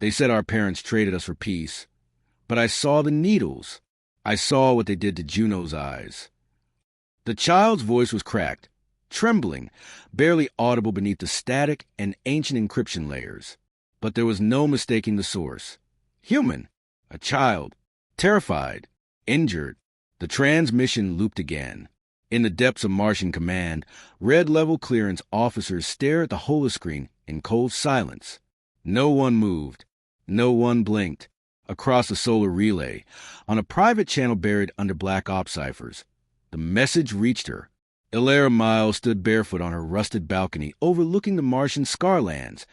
They said our parents traded us for peace. But I saw the needles. I saw what they did to Juno's eyes. The child's voice was cracked, trembling, barely audible beneath the static and ancient encryption layers. But there was no mistaking the source. Human. A child. Terrified. Injured. The transmission looped again. In the depths of Martian command, red-level clearance officers stared at the holoscreen in cold silence. No one moved. No one blinked. Across the solar relay, on a private channel buried under Black Ops ciphers, the message reached her. Illyra Miles stood barefoot on her rusted balcony overlooking the Martian Scarlands,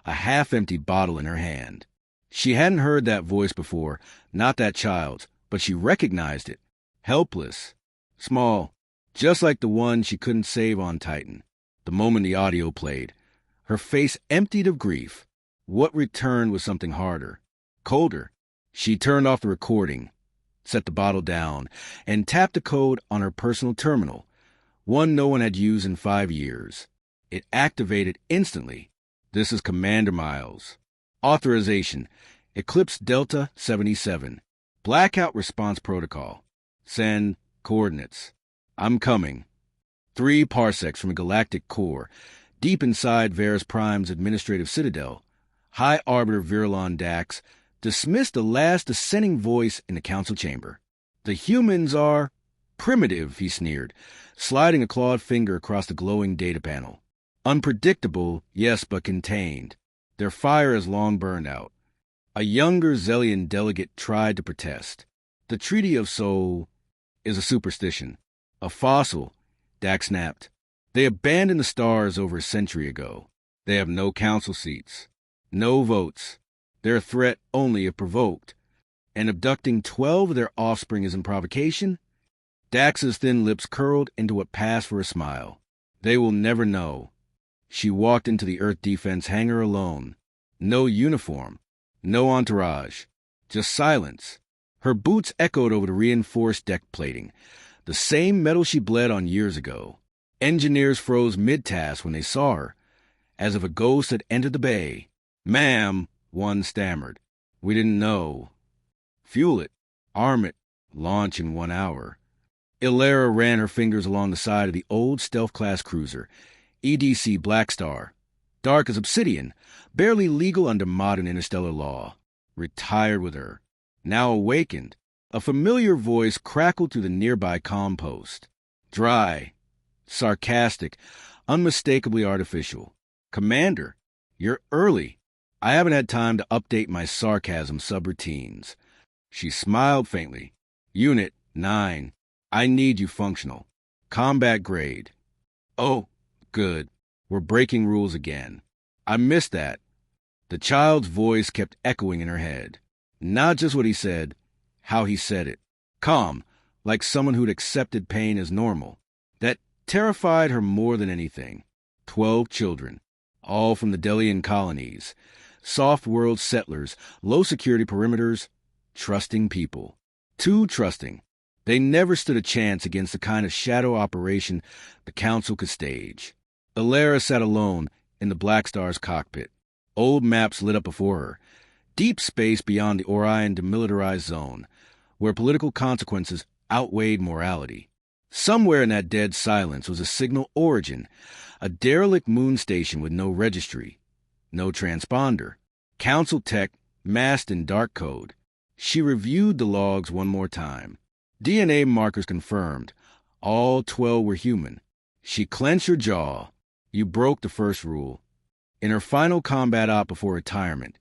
a half-empty bottle in her hand. She hadn't heard that voice before, not that child's, but she recognized it. Helpless. Small. Just like the one she couldn't save on Titan. The moment the audio played, her face emptied of grief. What returned was something harder. Colder. She turned off the recording, set the bottle down, and tapped a code on her personal terminal, one no one had used in 5 years. It activated instantly. This is Commander Miles. Authorization: Eclipse Delta 77. Blackout Response Protocol. Send coordinates. I'm coming. 3 parsecs from a galactic core, deep inside Varus Prime's administrative citadel, High Arbiter Virulon Dax dismissed the last dissenting voice in the council chamber. The humans are primitive, he sneered, sliding a clawed finger across the glowing data panel. Unpredictable, yes, but contained. Their fire is long burned out. A younger Zellian delegate tried to protest. The Treaty of Soul is a superstition. A fossil, Dax snapped. They abandoned the stars over a century ago. They have no council seats. No votes. They're a threat only if provoked. And abducting 12 of their offspring isn't provocation? Dax's thin lips curled into what passed for a smile. They will never know. She walked into the Earth Defense hangar alone. No uniform. No entourage. Just silence. Her boots echoed over the reinforced deck plating, the same metal she bled on years ago. Engineers froze mid-task when they saw her, as if a ghost had entered the bay. "Ma'am," one stammered. "We didn't know." "Fuel it. Arm it. Launch in 1 hour." Illyra ran her fingers along the side of the old stealth-class cruiser, EDC Black Star. Dark as obsidian, barely legal under modern interstellar law. Retired with her. Now awakened, a familiar voice crackled through the nearby comm post. Dry. Sarcastic. Unmistakably artificial. "Commander, you're early. I haven't had time to update my sarcasm subroutines." She smiled faintly. "Unit 9. I need you functional. Combat grade." "Oh, good. We're breaking rules again. I missed that." The child's voice kept echoing in her head. Not just what he said, how he said it. Calm, like someone who'd accepted pain as normal. That terrified her more than anything. 12 children, all from the Delian colonies. Soft world settlers, low security perimeters, trusting people. Too trusting. They never stood a chance against the kind of shadow operation the Council could stage. Illyra sat alone in the Black Star's cockpit. Old maps lit up before her. Deep space beyond the Orion demilitarized zone, where political consequences outweighed morality. Somewhere in that dead silence was a signal origin, a derelict moon station with no registry, no transponder. Council tech masked in dark code. She reviewed the logs one more time. DNA markers confirmed. All 12 were human. She clenched her jaw. You broke the first rule. In her final combat op before retirement,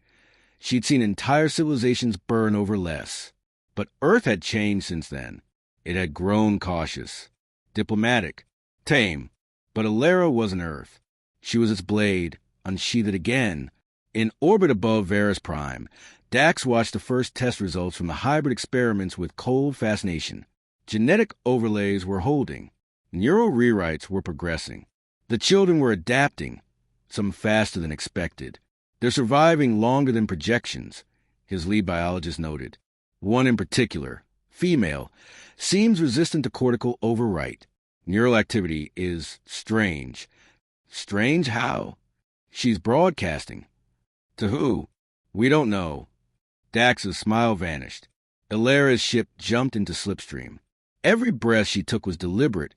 she'd seen entire civilizations burn over less. But Earth had changed since then. It had grown cautious. Diplomatic. Tame. But Illyra wasn't Earth. She was its blade, unsheathed it again. In orbit above Varus Prime, Dax watched the first test results from the hybrid experiments with cold fascination. Genetic overlays were holding. Neural rewrites were progressing. The children were adapting, some faster than expected. They're surviving longer than projections, his lead biologist noted. One in particular, female, seems resistant to cortical overwrite. Neural activity is strange. Strange how? She's broadcasting. To who? We don't know. Dax's smile vanished. Illyra's ship jumped into slipstream. Every breath she took was deliberate.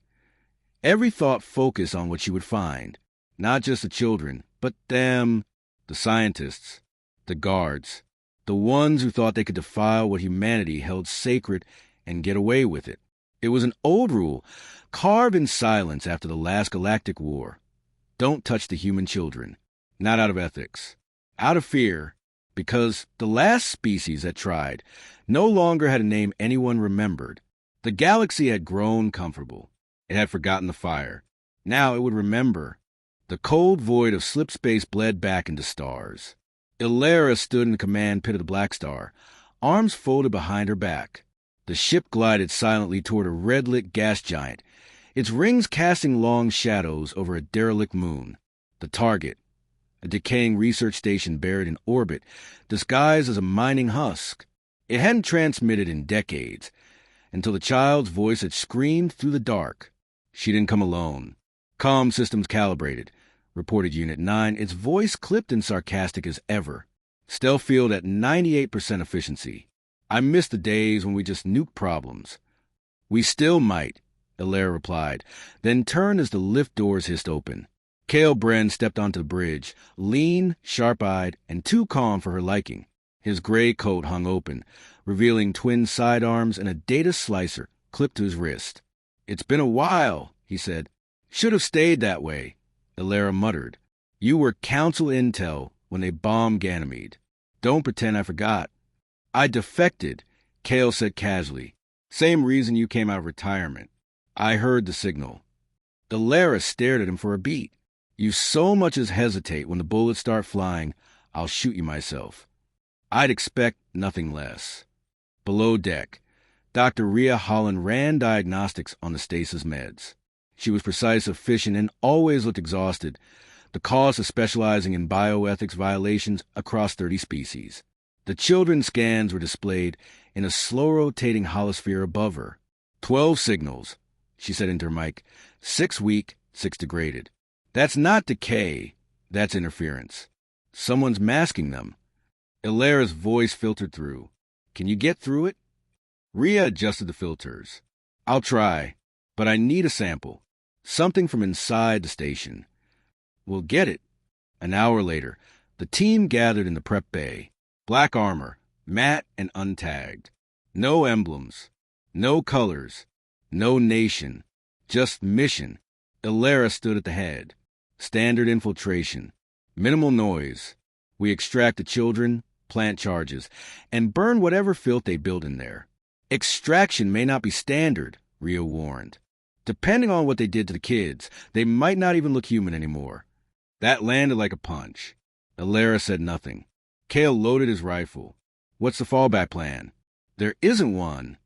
Every thought focused on what she would find. Not just the children, but them, the scientists, the guards, the ones who thought they could defile what humanity held sacred and get away with it. It was an old rule, carved in silence after the last Galactic War. Don't touch the human children. Not out of ethics. Out of fear. Because the last species that tried no longer had a name anyone remembered. The galaxy had grown comfortable. It had forgotten the fire. Now it would remember. The cold void of slip space bled back into stars. Illyra stood in the command pit of the Black Star, arms folded behind her back. The ship glided silently toward a red-lit gas giant, its rings casting long shadows over a derelict moon. The target, a decaying research station buried in orbit, disguised as a mining husk. It hadn't transmitted in decades, until the child's voice had screamed through the dark. She didn't come alone. Comm systems calibrated, reported Unit 9, its voice clipped and sarcastic as ever. Stealth field at 98% efficiency. I miss the days when we just nuked problems. We still might, Illyra replied, then turned as the lift doors hissed open. Cale Bren stepped onto the bridge, lean, sharp-eyed, and too calm for her liking. His gray coat hung open, revealing twin sidearms and a data slicer clipped to his wrist. "It's been a while," he said. "Should have stayed that way," Illyra muttered. "You were Council intel when they bombed Ganymede. Don't pretend I forgot." "I defected," Cale said casually. "Same reason you came out of retirement. I heard the signal." Illyra stared at him for a beat. "You so much as hesitate when the bullets start flying, I'll shoot you myself." "I'd expect nothing less." Below deck, Dr. Rhea Holland ran diagnostics on the stasis meds. She was precise, efficient, and always looked exhausted, the cost of specializing in bioethics violations across 30 species. The children's scans were displayed in a slow-rotating holosphere above her. 12 signals, she said into her mic. 6 weak, 6 degraded. That's not decay. That's interference. Someone's masking them. Illyra's voice filtered through. "Can you get through it?" Rhea adjusted the filters. "I'll try, but I need a sample. Something from inside the station." "We'll get it." An hour later, the team gathered in the prep bay. Black armor, matte and untagged. No emblems. No colors. No nation. Just mission. Illyra stood at the head. Standard infiltration. Minimal noise. We extract the children, plant charges, and burn whatever filth they build in there. Extraction may not be standard, Rhea warned. Depending on what they did to the kids, they might not even look human anymore. That landed like a punch. Illyra said nothing. Cale loaded his rifle. "What's the fallback plan?" "There isn't one."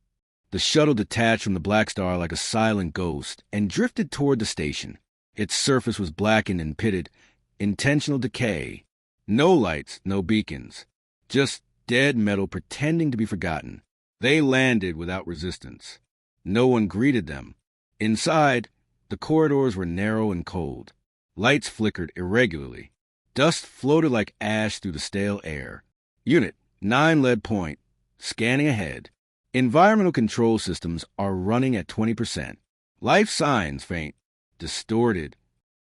The shuttle detached from the Black Star like a silent ghost and drifted toward the station. Its surface was blackened and pitted. Intentional decay. No lights, no beacons. Just dead metal pretending to be forgotten. They landed without resistance. No one greeted them. Inside, the corridors were narrow and cold. Lights flickered irregularly. Dust floated like ash through the stale air. Unit 9 lead point. Scanning ahead. Environmental control systems are running at 20%. Life signs faint. Distorted.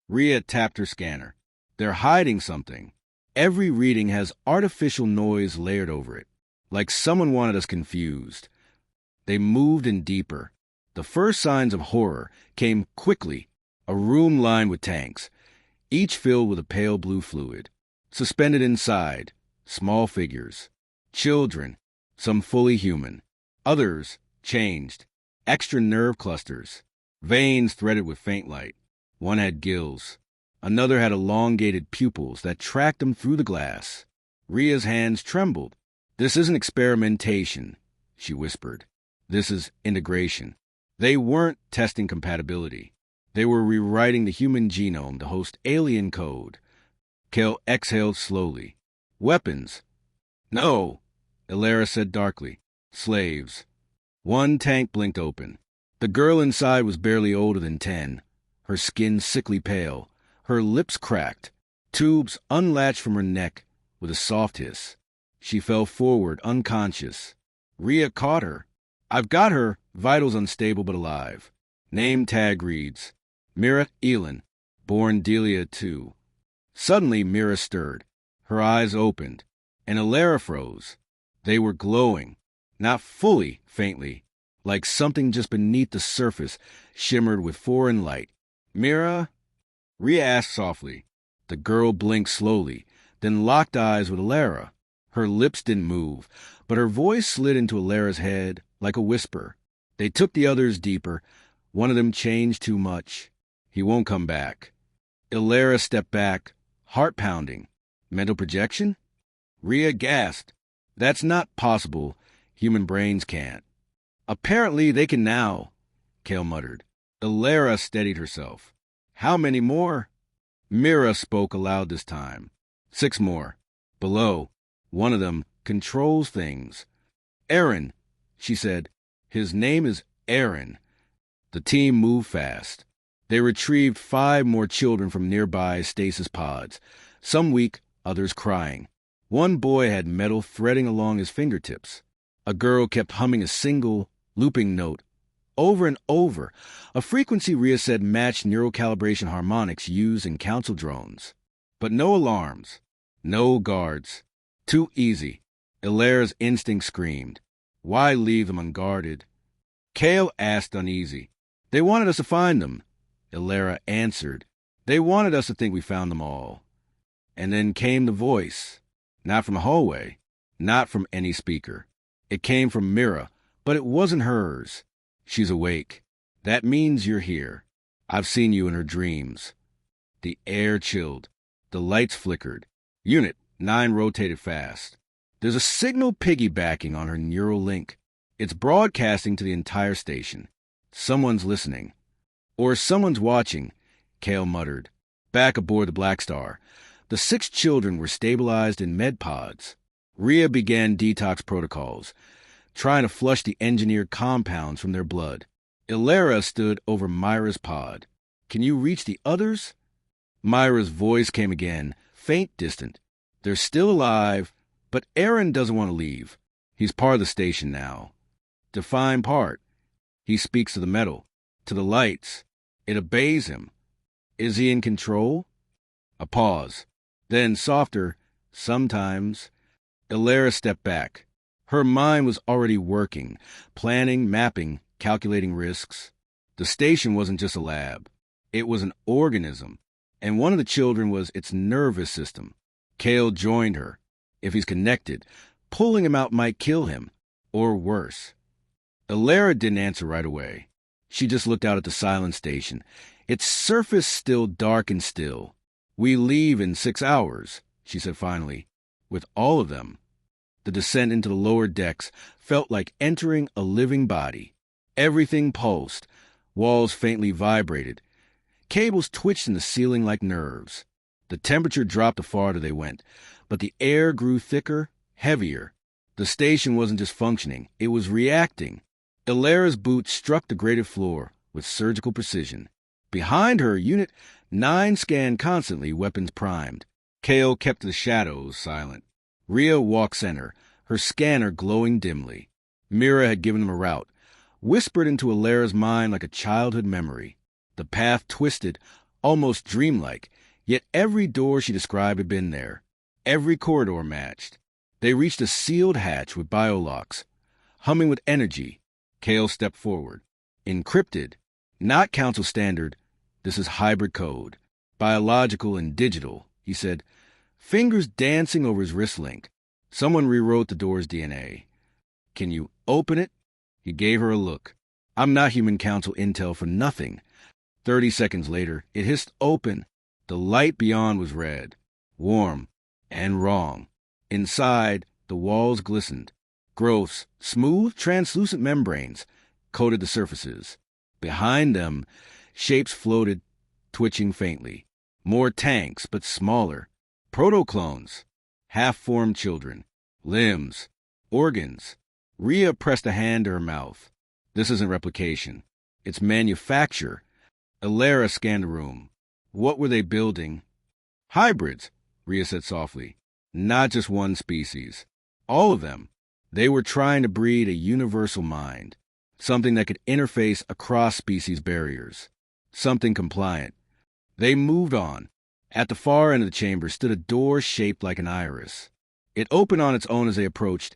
Rhea tapped her scanner. They're hiding something. Every reading has artificial noise layered over it. Like someone wanted us confused. They moved in deeper. The first signs of horror came quickly. A room lined with tanks, each filled with a pale blue fluid. Suspended inside, small figures. Children, some fully human. Others, changed. Extra nerve clusters. Veins threaded with faint light. One had gills. Another had elongated pupils that tracked them through the glass. Rhea's hands trembled. "This isn't experimentation," she whispered. "This is integration." They weren't testing compatibility. They were rewriting the human genome to host alien code. Cale exhaled slowly. "Weapons." "No," Illyra said darkly. "Slaves." One tank blinked open. The girl inside was barely older than 10, her skin sickly pale, her lips cracked, tubes unlatched from her neck with a soft hiss. She fell forward, unconscious. Rhea caught her. I've got her, vitals unstable but alive. Name tag reads, Mira Elin, born Delia 2. Suddenly, Mira stirred. Her eyes opened, and Alara froze. They were glowing, not fully, faintly, like something just beneath the surface shimmered with foreign light. Mira? Rhea asked softly. The girl blinked slowly, then locked eyes with Alara. Her lips didn't move, but her voice slid into Alara's head like a whisper. They took the others deeper. One of them changed too much. He won't come back. Alara stepped back, heart pounding. Mental projection? Rhea gasped. That's not possible. Human brains can't. Apparently they can now, Kale muttered. Alara steadied herself. How many more? Mira spoke aloud this time. 6 more. Below. One of them controls things. Aaron, she said. His name is Aaron. The team moved fast. They retrieved 5 more children from nearby stasis pods, some weak, others crying. One boy had metal threading along his fingertips. A girl kept humming a single, looping note, over and over, a frequency Rhea said matched neural calibration harmonics used in council drones. But no alarms, no guards. Too easy. Alara's instinct screamed. Why leave them unguarded? Kale asked uneasy. They wanted us to find them. Alara answered. They wanted us to think we found them all. And then came the voice. Not from a hallway. Not from any speaker. It came from Mira, but it wasn't hers. She's awake. That means you're here. I've seen you in her dreams. The air chilled. The lights flickered. Unit 9 rotated fast. There's a signal piggybacking on her neural link. It's broadcasting to the entire station. Someone's listening. Or someone's watching, Kale muttered. Back aboard the Black Star, the 6 children were stabilized in med pods. Rhea began detox protocols, trying to flush the engineered compounds from their blood. Alara stood over Myra's pod. Can you reach the others? Myra's voice came again, faint, distant. They're still alive, but Aaron doesn't want to leave. He's part of the station now. Define part. He speaks to the metal, to the lights. It obeys him. Is he in control? A pause. Then, softer, sometimes. Alara stepped back. Her mind was already working, planning, mapping, calculating risks. The station wasn't just a lab. It was an organism, and one of the children was its nervous system. Kale joined her. If he's connected, pulling him out might kill him, or worse. Alara didn't answer right away. She just looked out at the silent station, its surface still dark and still. We leave in 6 hours, she said finally, with all of them. The descent into the lower decks felt like entering a living body. Everything pulsed. Walls faintly vibrated. Cables twitched in the ceiling like nerves. The temperature dropped the farther they went, but the air grew thicker, heavier. The station wasn't just functioning, it was reacting. Alara's boots struck the grated floor with surgical precision. Behind her, Unit 9 scanned constantly, weapons primed. Kale kept to the shadows, silent. Rhea walked center, her scanner glowing dimly. Mira had given them a route, whispered into Alara's mind like a childhood memory. The path twisted, almost dreamlike, yet every door she described had been there. Every corridor matched. They reached a sealed hatch with biolocks. Humming with energy, Kale stepped forward. Encrypted, not council standard, this is hybrid code. Biological and digital, he said, fingers dancing over his wrist link. Someone rewrote the door's DNA. Can you open it? He gave her a look. I'm not human council intel for nothing. 30 seconds later, it hissed open. The light beyond was red, warm, and wrong. Inside, the walls glistened. Growths, smooth, translucent membranes, coated the surfaces. Behind them, shapes floated, twitching faintly. More tanks, but smaller. Proto-clones. Half-formed children. Limbs. Organs. Rhea pressed a hand to her mouth. This isn't replication. It's manufacture. Alara scanned the room. What were they building? Hybrids, Rhea said softly. Not just one species. All of them. They were trying to breed a universal mind, something that could interface across species barriers, something compliant. They moved on. At the far end of the chamber stood a door shaped like an iris. It opened on its own as they approached,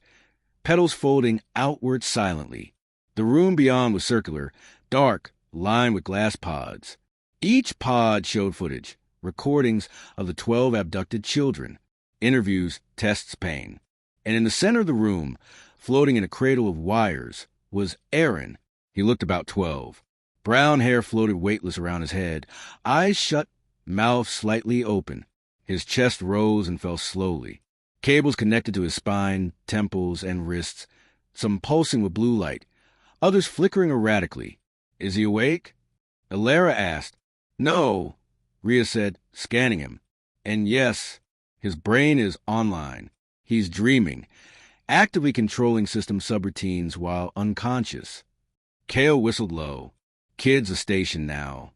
petals folding outward silently. The room beyond was circular, dark, lined with glass pods. Each pod showed footage, recordings of the 12 abducted children, interviews, tests, pain. And in the center of the room, floating in a cradle of wires, was Aaron. He looked about 12. Brown hair floated weightless around his head, eyes shut, mouth slightly open. His chest rose and fell slowly. Cables connected to his spine, temples, and wrists, some pulsing with blue light, others flickering erratically. Is he awake? Alara asked. No, Rhea said, scanning him. And yes, his brain is online. He's dreaming, actively controlling system subroutines while unconscious. Kale whistled low. Kids a station now.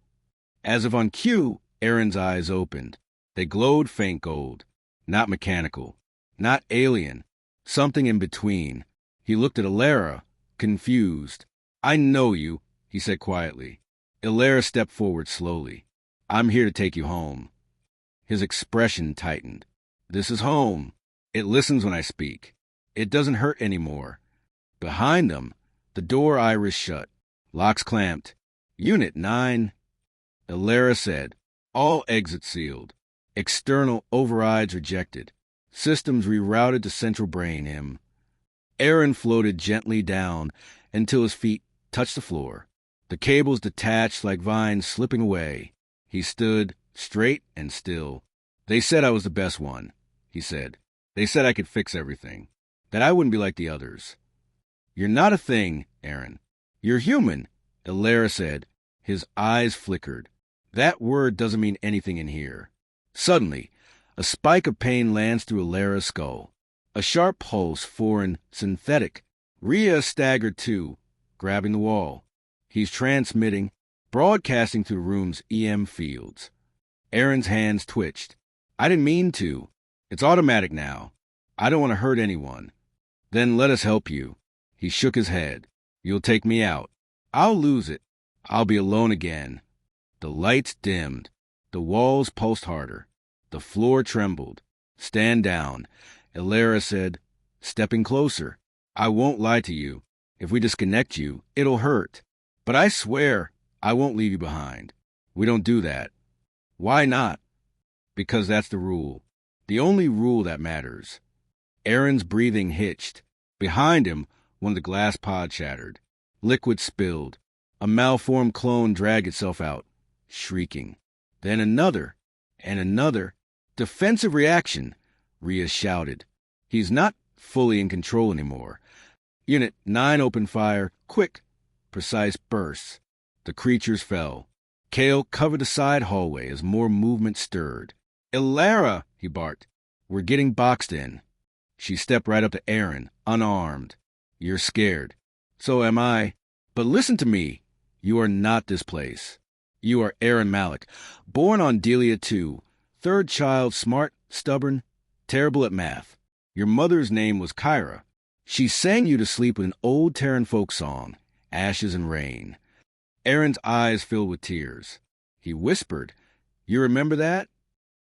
As if on cue, Aaron's eyes opened. They glowed faint gold. Not mechanical. Not alien. Something in between. He looked at Alara, confused. I know you, he said quietly. Alara stepped forward slowly. I'm here to take you home. His expression tightened. This is home. It listens when I speak. It doesn't hurt anymore. Behind them, the door iris shut. Locks clamped. Unit 9. Alara said, all exits sealed. External overrides rejected. Systems rerouted to central brain him. Aaron floated gently down until his feet touched the floor. The cables detached like vines slipping away. He stood straight and still. They said I was the best one, he said. They said I could fix everything, that I wouldn't be like the others. You're not a thing, Aaron. You're human, Alara said. His eyes flickered. That word doesn't mean anything in here. Suddenly, a spike of pain lands through Alara's skull. A sharp pulse, foreign, synthetic. Rhea staggered too, grabbing the wall. He's transmitting, broadcasting through the room's EM fields. Aaron's hands twitched. I didn't mean to. It's automatic now. I don't want to hurt anyone. Then let us help you. He shook his head. You'll take me out. I'll lose it. I'll be alone again. The lights dimmed. The walls pulsed harder. The floor trembled. Stand down. Alara said, stepping closer. I won't lie to you. If we disconnect you, it'll hurt. But I swear I won't leave you behind. We don't do that. Why not? Because that's the rule. The only rule that matters. Aaron's breathing hitched. Behind him, one of the glass pods shattered. Liquid spilled. A malformed clone dragged itself out, shrieking. Then another, and another. Defensive reaction, Rhea shouted. He's not fully in control anymore. Unit 9 opened fire, quick, precise bursts. The creatures fell. Kale covered the side hallway as more movement stirred. Alara, he barked. We're getting boxed in. She stepped right up to Aaron, unarmed. You're scared. So am I. But listen to me. You are not this place. You are Aaron Malik, born on Delia 2, third child, smart, stubborn, terrible at math. Your mother's name was Kyra. She sang you to sleep with an old Terran folk song, Ashes and Rain. Aaron's eyes filled with tears. He whispered, You remember that?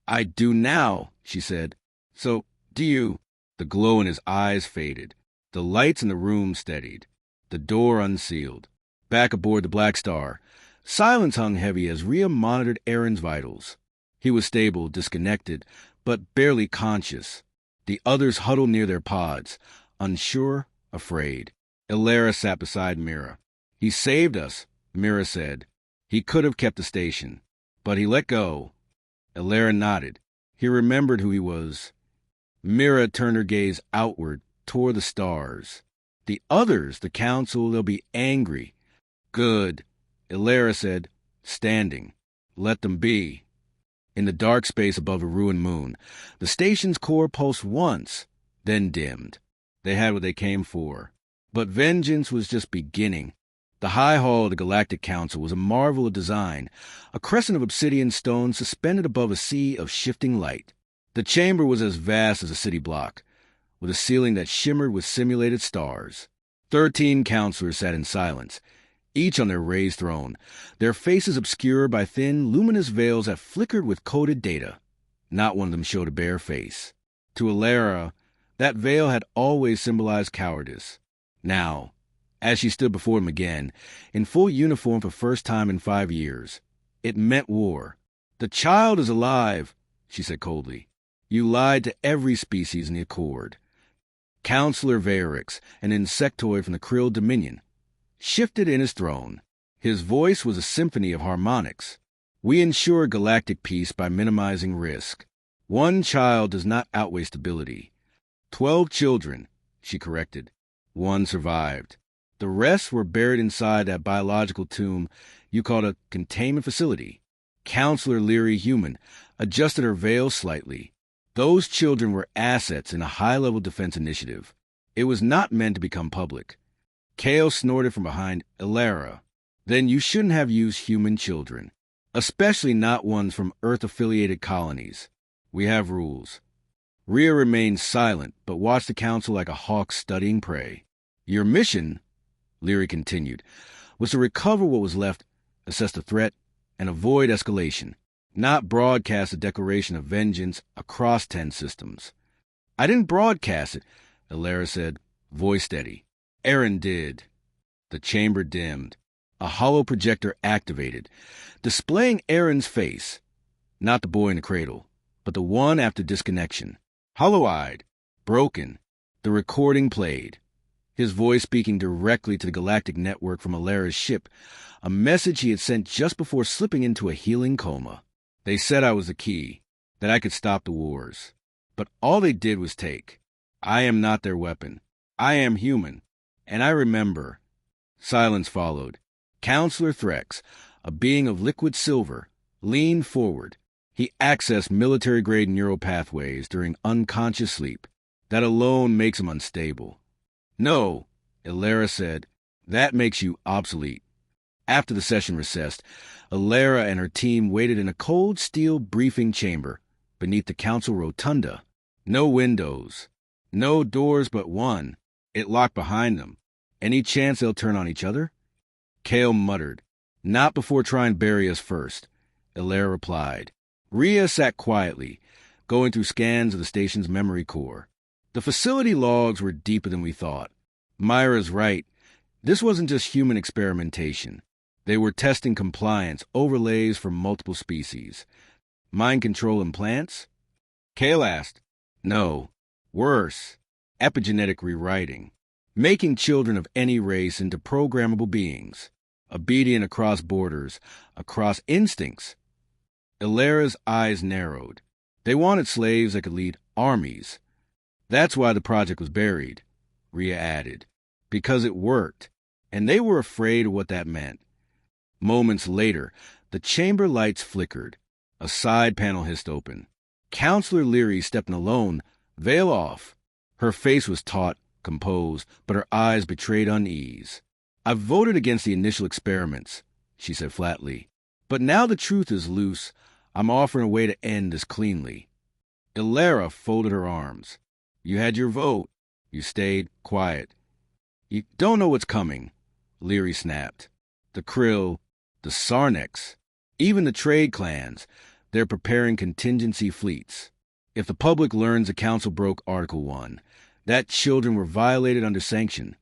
I do now, she said. So, do you? The glow in his eyes faded. The lights in the room steadied. The door unsealed. Back aboard the Black Star, silence hung heavy as Rhea monitored Aaron's vitals. He was stable, disconnected, but barely conscious. The others huddled near their pods, unsure, afraid. Alara sat beside Mira. He saved us, Mira said. He could have kept the station, but he let go. Alara nodded. He remembered who he was. Mira turned her gaze outward, toward the stars. The others, the council, they'll be angry. Good, Alara said, standing. Let them be. In the dark space above a ruined moon, the station's core pulsed once, then dimmed. They had what they came for. But vengeance was just beginning. The high hall of the Galactic Council was a marvel of design, a crescent of obsidian stone suspended above a sea of shifting light. The chamber was as vast as a city block, with a ceiling that shimmered with simulated stars. 13 counselors sat in silence, each on their raised throne, their faces obscured by thin, luminous veils that flickered with coded data. Not one of them showed a bare face. To Alara, that veil had always symbolized cowardice. Now, as she stood before him again, in full uniform for the first time in 5 years, it meant war. "The child is alive," she said coldly. "You lied to every species in the Accord." Counselor Varix, an insectoid from the Krill Dominion, shifted in his throne. His voice was a symphony of harmonics. "We ensure galactic peace by minimizing risk. One child does not outweigh stability." 12 children, she corrected. 1 survived. The rest were buried inside that biological tomb you called a containment facility. Counselor Leary, human, adjusted her veil slightly. Those children were assets in a high-level defense initiative. It was not meant to become public. Kale snorted from behind Alara. "Then you shouldn't have used human children, especially not ones from Earth-affiliated colonies. We have rules." Rhea remained silent, but watched the council like a hawk studying prey. "Your mission," Leary continued, "was to recover what was left, assess the threat, and avoid escalation, not broadcast a declaration of vengeance across 10 systems." "I didn't broadcast it," Alara said, voice steady. "Aaron did." The chamber dimmed. A hollow projector activated, displaying Aaron's face, not the boy in the cradle, but the one after disconnection. Hollow-eyed, broken, the recording played. His voice speaking directly to the galactic network from Alara's ship, a message he had sent just before slipping into a healing coma. "They said I was the key, that I could stop the wars. But all they did was take. I am not their weapon. I am human. And I remember." Silence followed. Counselor Threx, a being of liquid silver, leaned forward. He accessed military-grade neural pathways during unconscious sleep. That alone makes him unstable. "No," Alara said, "that makes you obsolete." After the session recessed, Alara and her team waited in a cold steel briefing chamber beneath the council rotunda. No windows. No doors but one. It locked behind them. "Any chance they'll turn on each other?" Kale muttered. "Not before trying to bury us first," Alara replied. Rhea sat quietly, going through scans of the station's memory core. The facility logs were deeper than we thought. Myra's right. This wasn't just human experimentation. They were testing compliance overlays for multiple species. Mind control implants? Kale asked. No. Worse. Epigenetic rewriting. Making children of any race into programmable beings. Obedient across borders, across instincts. Alara's eyes narrowed. They wanted slaves that could lead armies. That's why the project was buried, Rhea added. Because it worked, and they were afraid of what that meant. Moments later, the chamber lights flickered. A side panel hissed open. Counselor Leary stepped in alone, veil off. Her face was taut, composed, but her eyes betrayed unease. "I've voted against the initial experiments," she said flatly. "But now the truth is loose. I'm offering a way to end this cleanly." Alara folded her arms. "You had your vote. You stayed quiet. You don't know what's coming," Leary snapped. "The Krill, the Sarnex, even the trade clans, they're preparing contingency fleets. If the public learns the Council broke Article 1, that children were violated under sanction,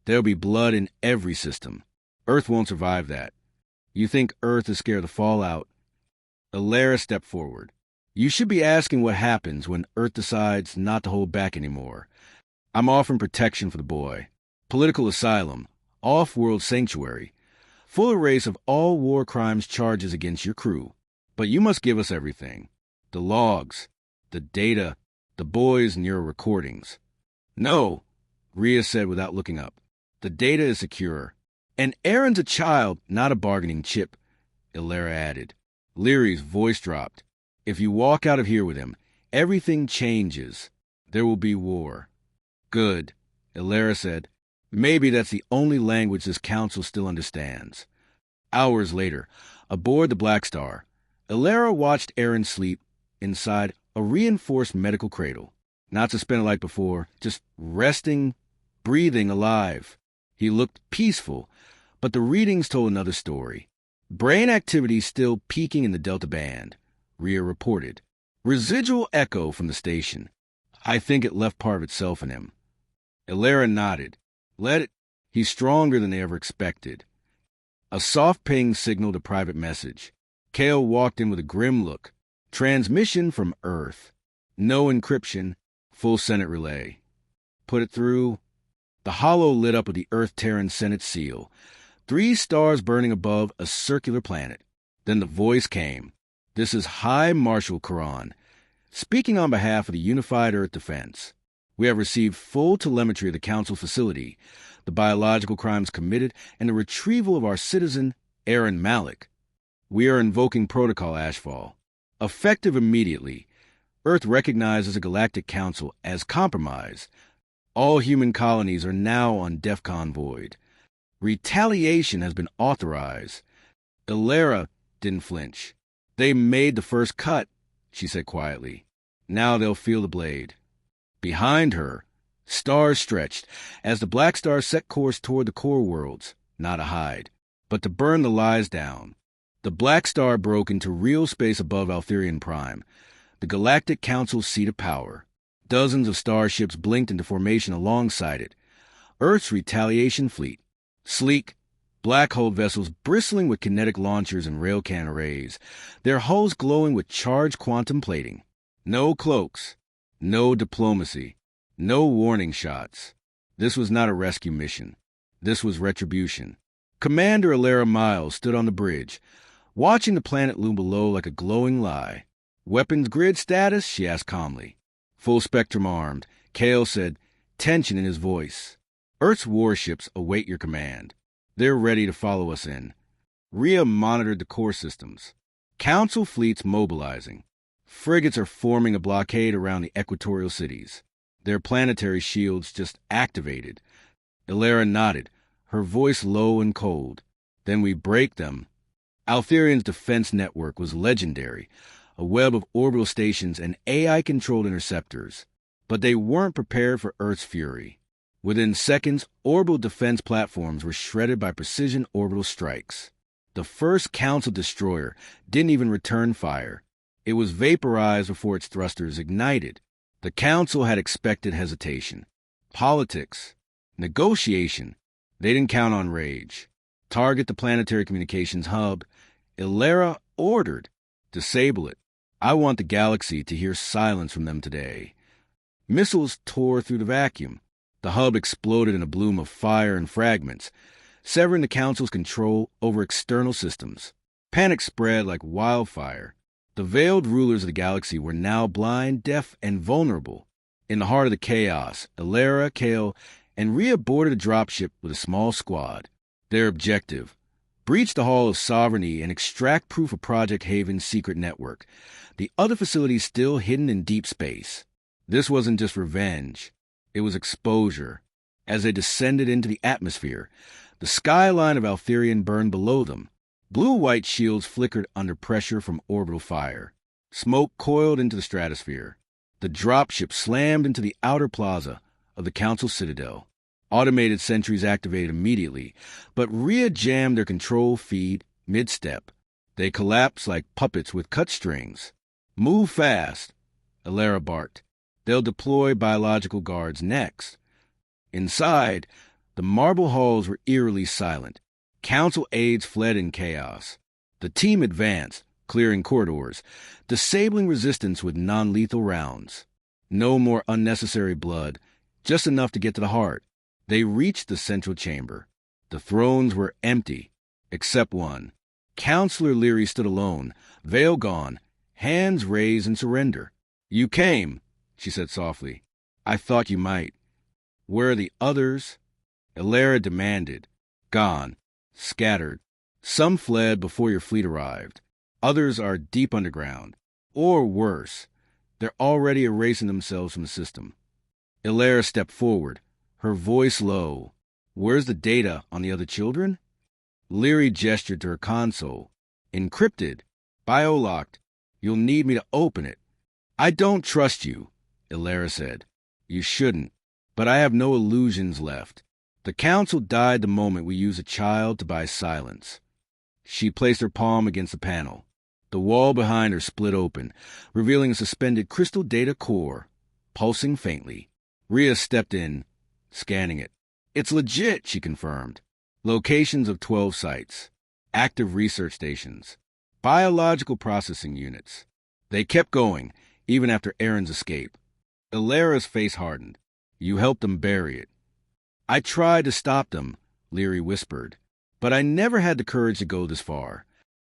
there'll be blood in every system. Earth won't survive that. You think Earth is scared of the fallout?" Alara stepped forward. "You should be asking what happens when Earth decides not to hold back anymore. I'm offering protection for the boy. Political asylum, off-world sanctuary, full erase of all war crimes charges against your crew. But you must give us everything. The logs, the data, the boy's neural recordings." "No," Rhea said without looking up. "The data is secure. And Aaron's a child, not a bargaining chip," Alara added. Leary's voice dropped. "If you walk out of here with him, everything changes. There will be war." "Good," Alara said. "Maybe that's the only language this council still understands." Hours later, aboard the Black Star, Alara watched Aaron sleep inside a reinforced medical cradle. Not suspended like before, just resting, breathing, alive. He looked peaceful, but the readings told another story. Brain activity still peaking in the Delta Band, Rhea reported. Residual echo from the station. I think it left part of itself in him. Illyria nodded. Let it. He's stronger than they ever expected. A soft ping signaled a private message. Kale walked in with a grim look. Transmission from Earth. No encryption. Full Senate relay. Put it through. The hollow lit up with the Earth-Terran Senate seal. 3 stars burning above a circular planet. Then the voice came. This is High Marshal Quran, speaking on behalf of the Unified Earth Defense. We have received full telemetry of the Council facility, the biological crimes committed, and the retrieval of our citizen, Aaron Malik. We are invoking Protocol Ashfall. Effective immediately. Earth recognizes the Galactic Council as compromised. All human colonies are now on DEFCON void. Retaliation has been authorized. Illyria didn't flinch. They made the first cut, she said quietly. Now they'll feel the blade. Behind her, stars stretched as the Black Star set course toward the core worlds, not to hide, but to burn the lies down. The Black Star broke into real space above Altherian Prime, the Galactic Council's seat of power. Dozens of starships blinked into formation alongside it. Earth's retaliation fleet. Sleek, black-hulled vessels bristling with kinetic launchers and railcan arrays, their hulls glowing with charged quantum plating. No cloaks, no diplomacy, no warning shots. This was not a rescue mission. This was retribution. Commander Illyria Miles stood on the bridge, watching the planet loom below like a glowing lie. Weapons grid status? She asked calmly. Full spectrum armed, Kale said, tension in his voice. Earth's warships await your command. They're ready to follow us in. Rhea monitored the core systems. Council fleets mobilizing. Frigates are forming a blockade around the equatorial cities. Their planetary shields just activated. Illyria nodded, her voice low and cold. Then we break them. Altherian's defense network was legendary, a web of orbital stations and AI-controlled interceptors. But they weren't prepared for Earth's fury. Within seconds, orbital defense platforms were shredded by precision orbital strikes. The first Council destroyer didn't even return fire. It was vaporized before its thrusters ignited. The Council had expected hesitation. Politics. Negotiation. They didn't count on rage. Target the planetary communications hub. Illyria ordered. Disable it. I want the galaxy to hear silence from them today. Missiles tore through the vacuum. The hub exploded in a bloom of fire and fragments, severing the Council's control over external systems. Panic spread like wildfire. The veiled rulers of the galaxy were now blind, deaf, and vulnerable. In the heart of the chaos, Illyria, Kale, and Rhea boarded a dropship with a small squad. Their objective: breach the Hall of Sovereignty and extract proof of Project Haven's secret network, the other facilities still hidden in deep space. This wasn't just revenge. It was exposure. As they descended into the atmosphere, the skyline of Altherian burned below them. Blue-white shields flickered under pressure from orbital fire. Smoke coiled into the stratosphere. The dropship slammed into the outer plaza of the Council Citadel. Automated sentries activated immediately, but Rhea jammed their control feed mid-step. They collapsed like puppets with cut strings. Move fast, Illyria barked. They'll deploy biological guards next. Inside, the marble halls were eerily silent. Council aides fled in chaos. The team advanced, clearing corridors, disabling resistance with non-lethal rounds. No more unnecessary blood, just enough to get to the heart. They reached the central chamber. The thrones were empty, except one. Counselor Leary stood alone, veil gone, hands raised in surrender. You came, she said softly. I thought you might. Where are the others? Illyria demanded. Gone. Scattered. Some fled before your fleet arrived. Others are deep underground. Or worse, they're already erasing themselves from the system. Illyria stepped forward, her voice low. Where's the data on the other children? Leary gestured to her console. Encrypted. Biolocked. You'll need me to open it. I don't trust you, Ilara said. You shouldn't, but I have no illusions left. The council died the moment we used a child to buy silence. She placed her palm against the panel. The wall behind her split open, revealing a suspended crystal data core, pulsing faintly. Rhea stepped in, scanning it. It's legit, she confirmed. Locations of 12 sites, active research stations, biological processing units. They kept going, even after Aaron's escape. Ilara's face hardened. You helped them bury it. I tried to stop them, Leary whispered, but I never had the courage to go this far.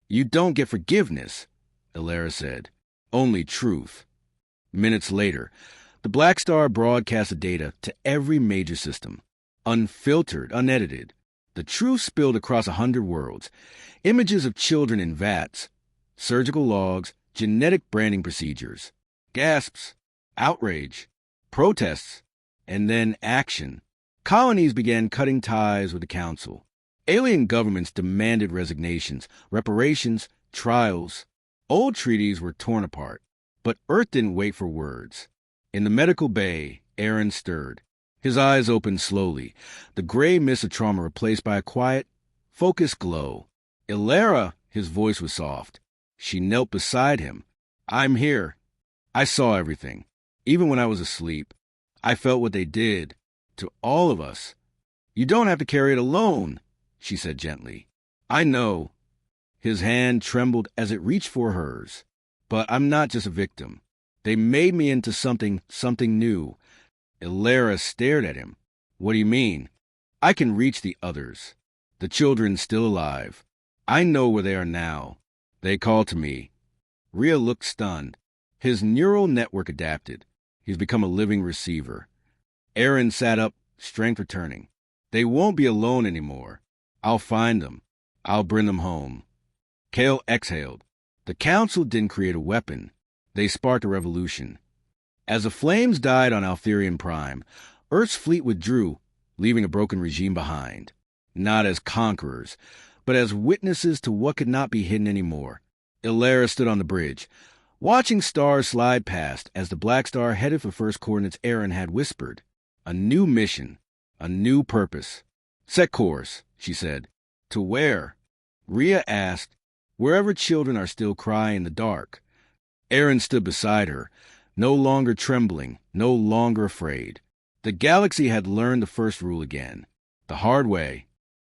You don't get forgiveness, Ilara said. Only truth. Minutes later, the Black Star broadcasted data to every major system. Unfiltered, unedited. The truth spilled across 100 worlds. Images of children in vats, surgical logs, genetic branding procedures. Gasps, outrage, protests, and then action. Colonies began cutting ties with the Council. Alien governments demanded resignations, reparations, trials. Old treaties were torn apart, but Earth didn't wait for words. In the medical bay, Aaron stirred. His eyes opened slowly, the gray mist of trauma replaced by a quiet, focused glow. Ilara, his voice was soft. She knelt beside him. I'm here. I saw everything. Even when I was asleep, I felt what they did to all of us. You don't have to carry it alone, she said gently. I know. His hand trembled as it reached for hers. But I'm not just a victim. They made me into something new. Ilara stared at him. What do you mean? I can reach the others. The children still alive. I know where they are now. They call to me. Rhea looked stunned. His neural network adapted. He's become a living receiver. Aaron sat up, strength returning. They won't be alone anymore. I'll find them. I'll bring them home. Kale exhaled. The Council didn't create a weapon. They sparked a revolution. As the flames died on Altherian Prime, Earth's fleet withdrew, leaving a broken regime behind. Not as conquerors, but as witnesses to what could not be hidden anymore. Ilara stood on the bridge, watching stars slide past as the Black Star headed for first coordinates Aaron had whispered. A new mission, a new purpose. Set course, she said. To where? Rhea asked. Wherever children are still crying in the dark. Aaron stood beside her, no longer trembling, no longer afraid. The galaxy had learned the first rule again. The hard way,